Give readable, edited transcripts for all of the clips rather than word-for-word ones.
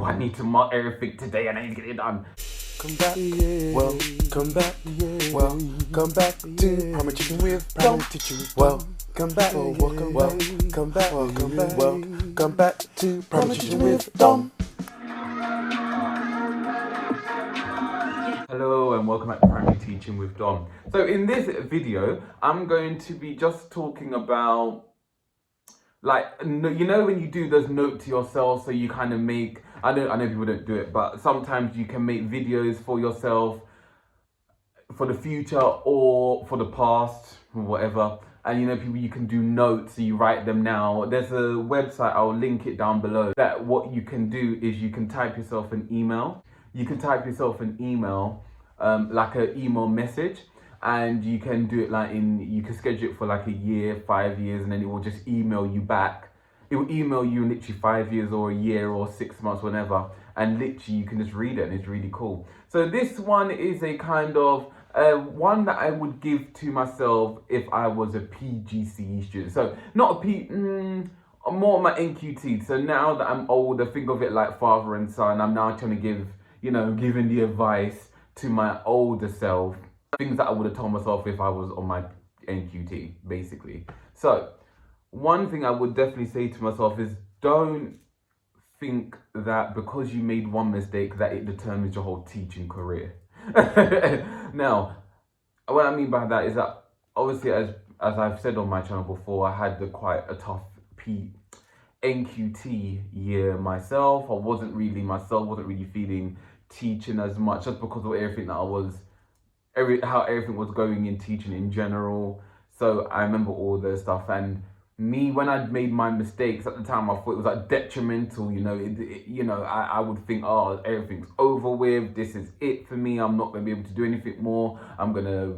oh, I need to mark everything today and I need to get it done. Come back, well, come back, well, come back to Primary Teaching with Primary Teaching. Well, come back, welcome, well, come back, welcome back, well, come back to Primary Teaching with Dom. Hello and welcome back to Primary Teaching with Dom. So in this video, I'm going to be just talking about, like, you know when you do those notes to yourself, so you kind of make, I know people don't do it, but sometimes you can make videos for yourself for the future or for the past or whatever. And you know, people, you can do notes, so you write them now. There's a website, I'll link it down below, that what you can do is you can type yourself an email. You can type yourself an email, like an email message, and you can do it like you can schedule it for like a year, 5 years, and then it will just email you back. It will email you in literally 5 years or a year or 6 months, whenever, and literally you can just read it, and it's really cool. So this one is a kind of one that I would give to myself if I was a PGCE student. So not a more my NQT. So now that I'm older, think of it like father and son. I'm now trying to giving the advice to my older self, things that I would have told myself if I was on my NQT, basically. So one thing I would definitely say to myself is, don't think that because you made one mistake that it determines your whole teaching career. Now, what I mean by that is that obviously, as I've said on my channel before, I had quite a tough NQT year myself. I wasn't really feeling teaching as much, just because of everything that how everything was going in teaching in general. So I remember all the stuff, and me, when I'd made my mistakes at the time, I thought it was like detrimental. I would think, oh, everything's over with. This is it for me. I'm not going to be able to do anything more. I'm going to,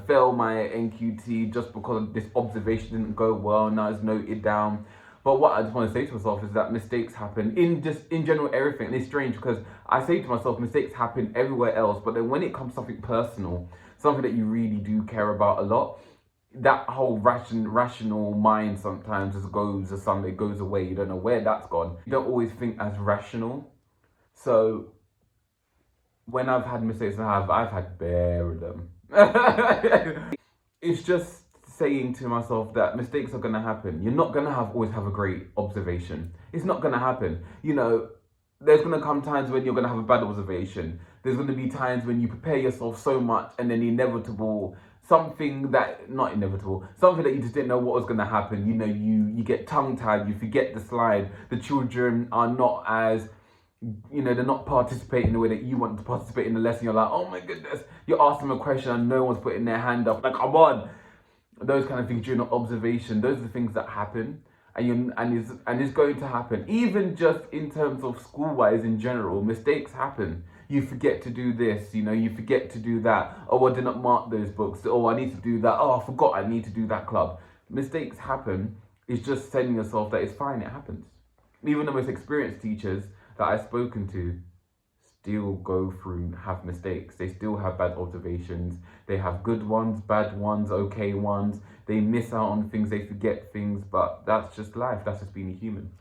fail my NQT just because this observation didn't go well. Now it's noted down. But what I just want to say to myself is that mistakes happen in general, everything. And it's strange because I say to myself, mistakes happen everywhere else. But then when it comes to something personal, something that you really do care about a lot, that whole rational mind sometimes just goes away. You don't know where that's gone. You don't always think as rational. So when I've had mistakes, I've had bare of them. It's just saying to myself that mistakes are going to happen. You're not going to always have a great observation. It's not going to happen. There's going to come times when you're going to have a bad observation. There's going to be times when you prepare yourself so much and then something that you just didn't know what was going to happen. You get tongue-tied, you forget the slide. The children are not as, they're not participating the way that you want to participate in the lesson. You're like, oh my goodness, you ask them a question and no one's putting their hand up. Like, come on. Those kind of things during observation, those are the things that happen, and it's going to happen. Even just in terms of school-wise in general, mistakes happen. You forget to do this, you forget to do that. Oh, I didn't mark those books. Oh, I need to do that. Oh, I forgot I need to do that club. Mistakes happen. It's just telling yourself that it's fine, it happens. Even the most experienced teachers that I've spoken to still have mistakes. They still have bad observations. They have good ones, bad ones, okay ones. They miss out on things, they forget things, but that's just life. That's just being a human.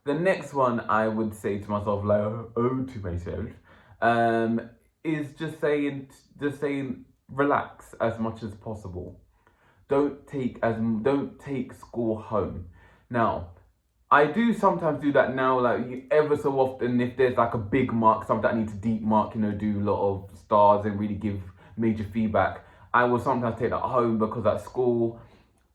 The next one I would say to myself, is just saying, relax as much as possible. Don't take school home. Now, I do sometimes do that now, like ever so often. If there's like a big mark, something that I need to deep mark, do a lot of stars and really give major feedback, I will sometimes take that home, because at school,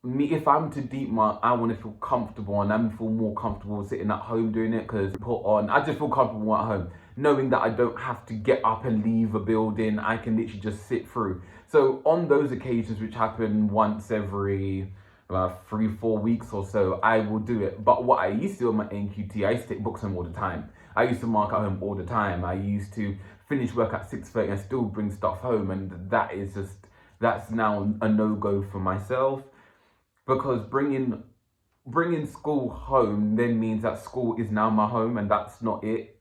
if I'm to deep mark, I want to feel comfortable, and I feel more comfortable sitting at home doing it, because I just feel comfortable at home, knowing that I don't have to get up and leave a building. I can literally just sit through. So on those occasions, which happen once every 3-4 weeks or so, I will do it. But what I used to do on my NQT, I used to take books home all the time. I used to mark at home all the time. I used to finish work at 6:30 and still bring stuff home, and that's now a no-go for myself, because bringing school home then means that school is now my home, and that's not it.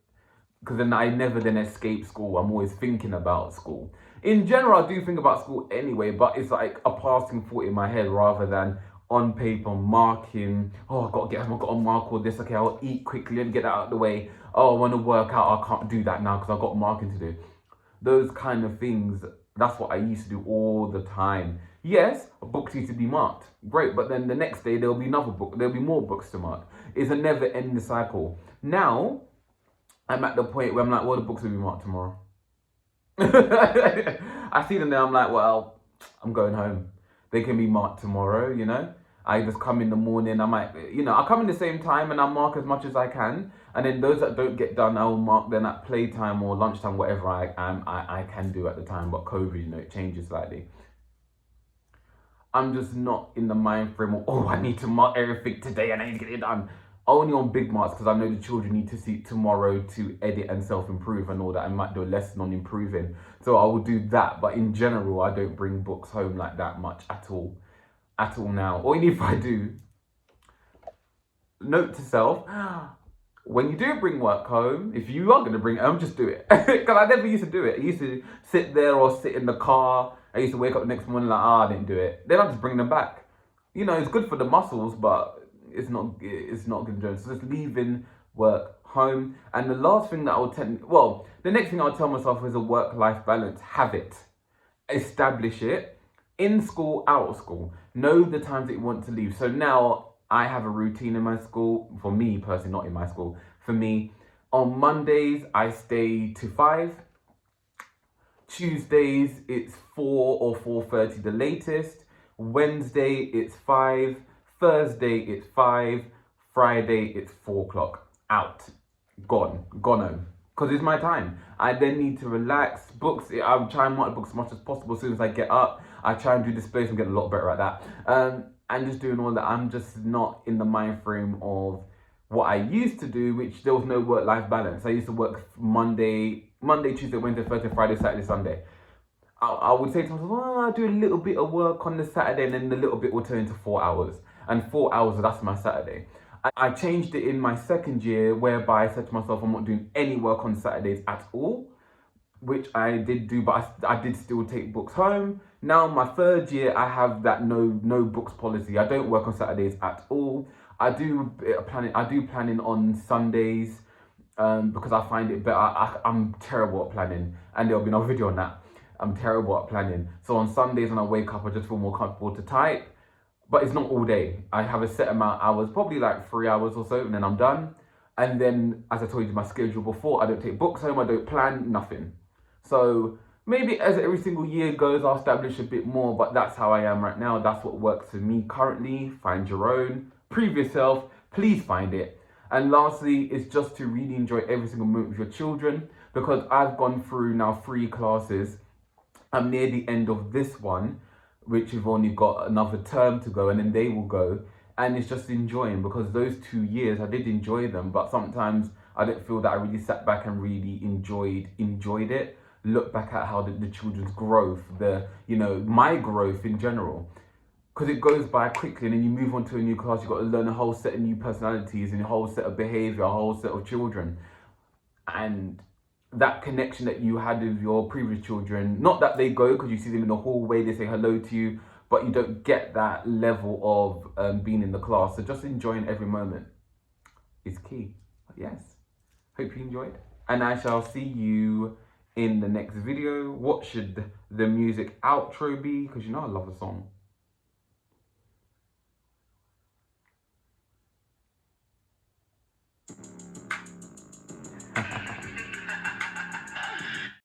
Because then I never then escape school. I'm always thinking about school. In general, I do think about school anyway, but it's like a passing thought in my head rather than on paper, marking. Oh, I've got to mark all this. Okay, I'll eat quickly and get that out of the way. Oh, I want to work out. I can't do that now because I've got marking to do. Those kind of things, that's what I used to do all the time. Yes, books need to be marked. Great, but then the next day there'll be another book. There'll be more books to mark. It's a never-ending cycle. Now, I'm at the point where I'm like, well, the books will be marked tomorrow. I see them there, I'm like, well, I'm going home. They can be marked tomorrow, you know? I just come in the morning, I might, I come in the same time and I mark as much as I can. And then those that don't get done, I will mark then at playtime or lunchtime, whatever I can do at the time. But COVID, it changes slightly. I'm just not in the mind frame of, oh, I need to mark everything today and I need to get it done. Only on big marks because I know the children need to see tomorrow to edit and self-improve and all that. I might do a lesson on improving. So I will do that. But in general, I don't bring books home like that much at all. At all now. Or even if I do, note to self, when you do bring work home, if you are going to bring it home, just do it. Because I never used to do it. I used to sit there or sit in the car. I used to wake up the next morning like, I didn't do it. Then I just bring them back. It's good for the muscles, but it's not good to do. So just leaving work home. And the last thing that the next thing I'll tell myself is a work-life balance. Have it. Establish it. In school, out of school. Know the times that you want to leave. So now I have a routine in my school. For me personally, not in my school. For me, on Mondays, I stay to 5. Tuesdays, it's 4 or 4:30 the latest. Wednesday, it's 5. Thursday, it's 5. Friday, it's 4 o'clock. Out. Gone home. Because it's my time. I then need to relax. Books, I'm trying to mark books as much as possible as soon as I get up. I try and do displays and get a lot better at that. And just doing all that. I'm just not in the mind frame of what I used to do, which there was no work-life balance. I used to work Monday, Tuesday, Wednesday, Thursday, Friday, Saturday, Sunday. I would say to myself, I'll do a little bit of work on the Saturday and then the little bit will turn into 4 hours. And 4 hours, that's my Saturday. I changed it in my second year whereby I said to myself, I'm not doing any work on Saturdays at all, which I did do, but I did still take books home. Now my third year, I have that no books policy. I don't work on Saturdays at all. I do planning on Sundays because I find it better. I'm terrible at planning, and there'll be no video on that. I'm terrible at planning. So on Sundays when I wake up, I just feel more comfortable to type. But it's not all day. I have a set amount of hours, probably like 3 hours or so, and then I'm done. And then, as I told you, my schedule before, I don't take books home, I don't plan, nothing. So maybe as every single year goes, I'll establish a bit more, but that's how I am right now. That's what works for me currently. Find your own. Previous self, please find it. And lastly, it's just to really enjoy every single moment with your children, because I've gone through now 3 classes. I'm near the end of this one, which we've only got another term to go, and then they will go. And it's just enjoying, because those 2 years, I did enjoy them, but sometimes I don't feel that I really sat back and really enjoyed it. Look back at how the children's growth, my growth in general. Because it goes by quickly, and then you move on to a new class, you've got to learn a whole set of new personalities and a whole set of behavior, a whole set of children. And that connection that you had with your previous children, not that they go because you see them in the hallway, they say hello to you, but you don't get that level of being in the class. So just enjoying every moment is key. Yes, hope you enjoyed, and I shall see you in the next video. What should the music outro be? Because I love the song.